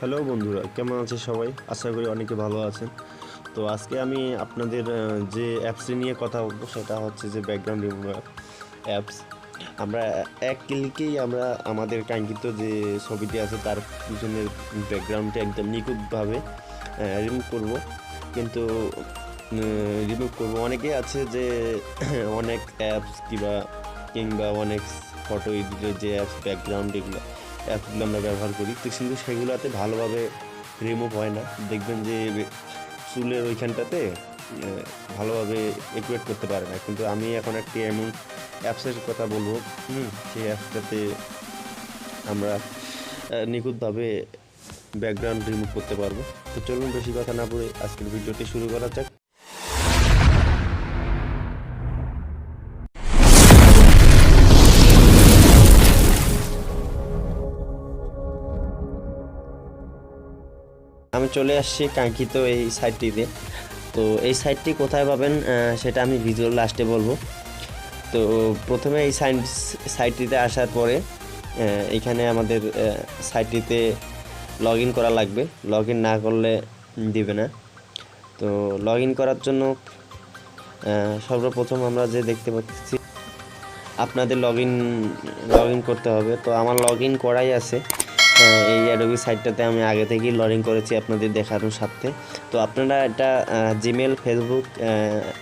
Hello বন্ধুরা, কেমন আছে সবাই? আশা করি অনেকে ভালো আছেন। তো আজকে আমি আপনাদের যে অ্যাপসটি নিয়ে কথা বলবো সেটা হচ্ছে যে ব্যাকগ্রাউন্ড রিমুভার অ্যাপস। আমরা এক ক্লিকেই আমরা আমাদের কাঙ্ক্ষিত যে ছবিটি আছে তার পিছনের ব্যাকগ্রাউন্ডটা একদম নিখুঁতভাবে রিমুভ করব। কিন্তু রিমুভ করব অনেকে আছে যে অনেক অ্যাপস কিংবা অনেক ফটো এডিটের যে অ্যাপস ব্যাকগ্রাউন্ড অ্যাপগুলো আমরা ব্যবহার করি, তো কিন্তু সেগুলোতে ভালোভাবে রিমুভ হয় না। দেখবেন যে চুলের ওইখানটাতে ভালোভাবে একুরেট করতে পারে না। কিন্তু আমি এখন একটি এমন অ্যাপসের কথা বলবো, সেই অ্যাপসটাতে আমরা নিখুঁতভাবে ব্যাকগ্রাউন্ড রিমুভ করতে পারবো। তো চলুন বেশি কথা না বলে আজকের ভিডিওটি শুরু করা যাক। আমি চলে আসছি কাঙ্ক্ষিত এই সাইটটিতে। তো এই সাইটটি কোথায় পাবেন সেটা আমি ভিডিওর লাস্টে বলবো। তো প্রথমে এই সাইটটিতে আসার পরে এখানে আমাদের সাইটটিতে লগ ইন করা লাগবে। লগ ইন না করলে দিবে না। তো লগ ইন করার জন্য সর্বপ্রথম আমরা যে দেখতে পাচ্ছি আপনাদের লগ ইন করতে হবে। তো আমার লগ ইন করাই আছে এই অ্যাডোবি সাইটটাতে। আমি আগে থেকেই লগ ইন করেছি আপনাদের দেখানোর সাথে। তো আপনারা এটা জিমেল, ফেসবুক,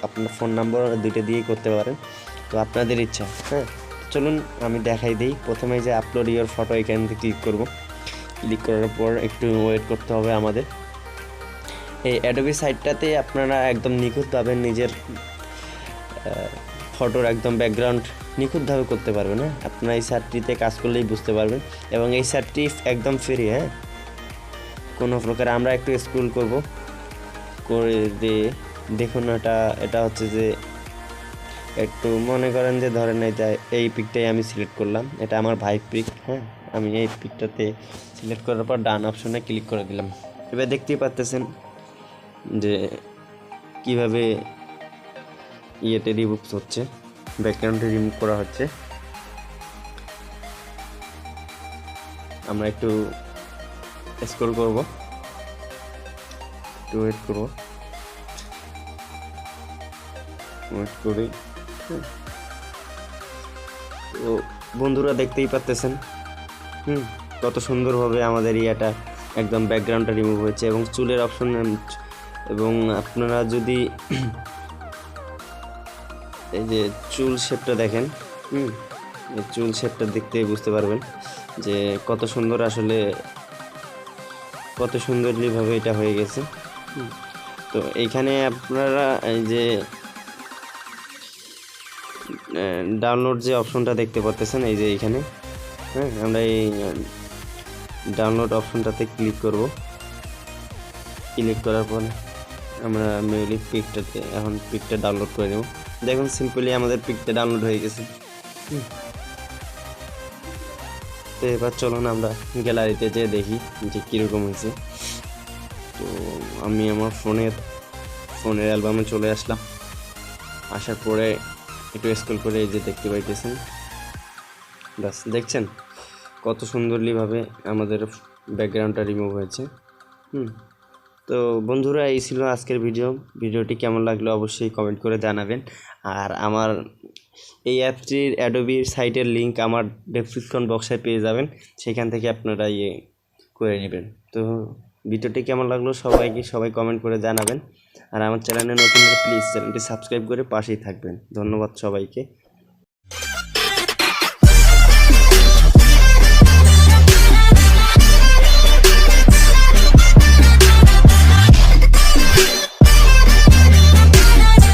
আপনার ফোন নাম্বার দুইটা দিয়েই করতে পারেন। তো আপনাদের ইচ্ছা। চলুন আমি দেখাই দিই। প্রথমে যে আপলোড ইওর ফটো, এখান থেকে ক্লিক করব। ক্লিক করার পর একটু ওয়েট করতে হবে আমাদের। এই অ্যাডোবি সাইটটাতে আপনারা একদম নিখুঁতভাবে নিজের ফটোর একদম ব্যাকগ্রাউন্ড নিখুঁতভাবে করতে পারবেন। আপনারা এই সাইটটিতে কাজ করলেই বুঝতে পারবেন। এবং এই সাইটটি একদম ফ্রি, কোনো প্রকার। আমরা একটু স্ক্রল করব করে দিয়ে দেখুন, এটা হচ্ছে যে একটু মনে করেন যে ধরেন এই পিকটাই আমি সিলেক্ট করলাম। এটা আমার ভাই পিক। আমি এই পিকটাতে সিলেক্ট করার পর ডান অপশনে ক্লিক করে দিলাম। এবার দেখতেই পাচ্ছেন যে কিভাবে ইয়েতে রিমুভ হচ্ছে, ব্যাকগ্রাউন্ডে রিমুভ করা হচ্ছে। আমরা একটু স্ক্রল করব, একটু ওয়েট করি। তো বন্ধুরা দেখতেই পাচ্ছেন কত সুন্দরভাবে আমাদের ইয়াটা একদম ব্যাকগ্রাউন্ডটা রিমুভ হয়েছে। এবং চুলের অপশন, এবং আপনারা যদি এই যে চুল শেপটা দেখেন, এই চুল শেপটা দেখতেই বুঝতে পারবেন যে কত সুন্দরভাবে এটা হয়ে গেছে। তো এইখানে আপনারা এই যে ডাউনলোড যে অপশনটা দেখতে পাচ্ছেন, এই যে এইখানে আমরা এই ডাউনলোড অপশনটাতে ক্লিক করব। ক্লিক করার পর আমরা মেইলি পিকটা ডাউনলোড করে নেব। দেখুন সিম্পলি আমাদের পিকটা ডাউনলোড হয়ে গেছে। তো এবার চলুন আমরা গ্যালারিতে যেয়ে দেখি যে কীরকম হয়েছে। তো আমি আমার ফোনের অ্যালবামে চলে আসলাম। আসার পরে একটু স্ক্রল করে এই যে দেখতে পাইতেছেন, বাস দেখছেন কত সুন্দরভাবে আমাদের ব্যাকগ্রাউন্ডটা রিমুভ হয়েছে। তো বন্ধুরা, এই ছিল আজকের ভিডিওটি কেমন লাগলো অবশ্যই কমেন্ট করে জানাবেন। আর আমার এই অ্যাপটির অ্যাডোবির সাইটের লিঙ্ক আমার ডেসক্রিপশন বক্সে পেয়ে যাবেন, সেখান থেকে আপনারা করে নেবেন। তো ভিডিওটি কেমন লাগলো সবাই কমেন্ট করে জানাবেন। আর আমার চ্যানেলে নতুন হলে প্লিজ চ্যানেলটি সাবস্ক্রাইব করে পাশেই থাকবেন। ধন্যবাদ সবাইকে।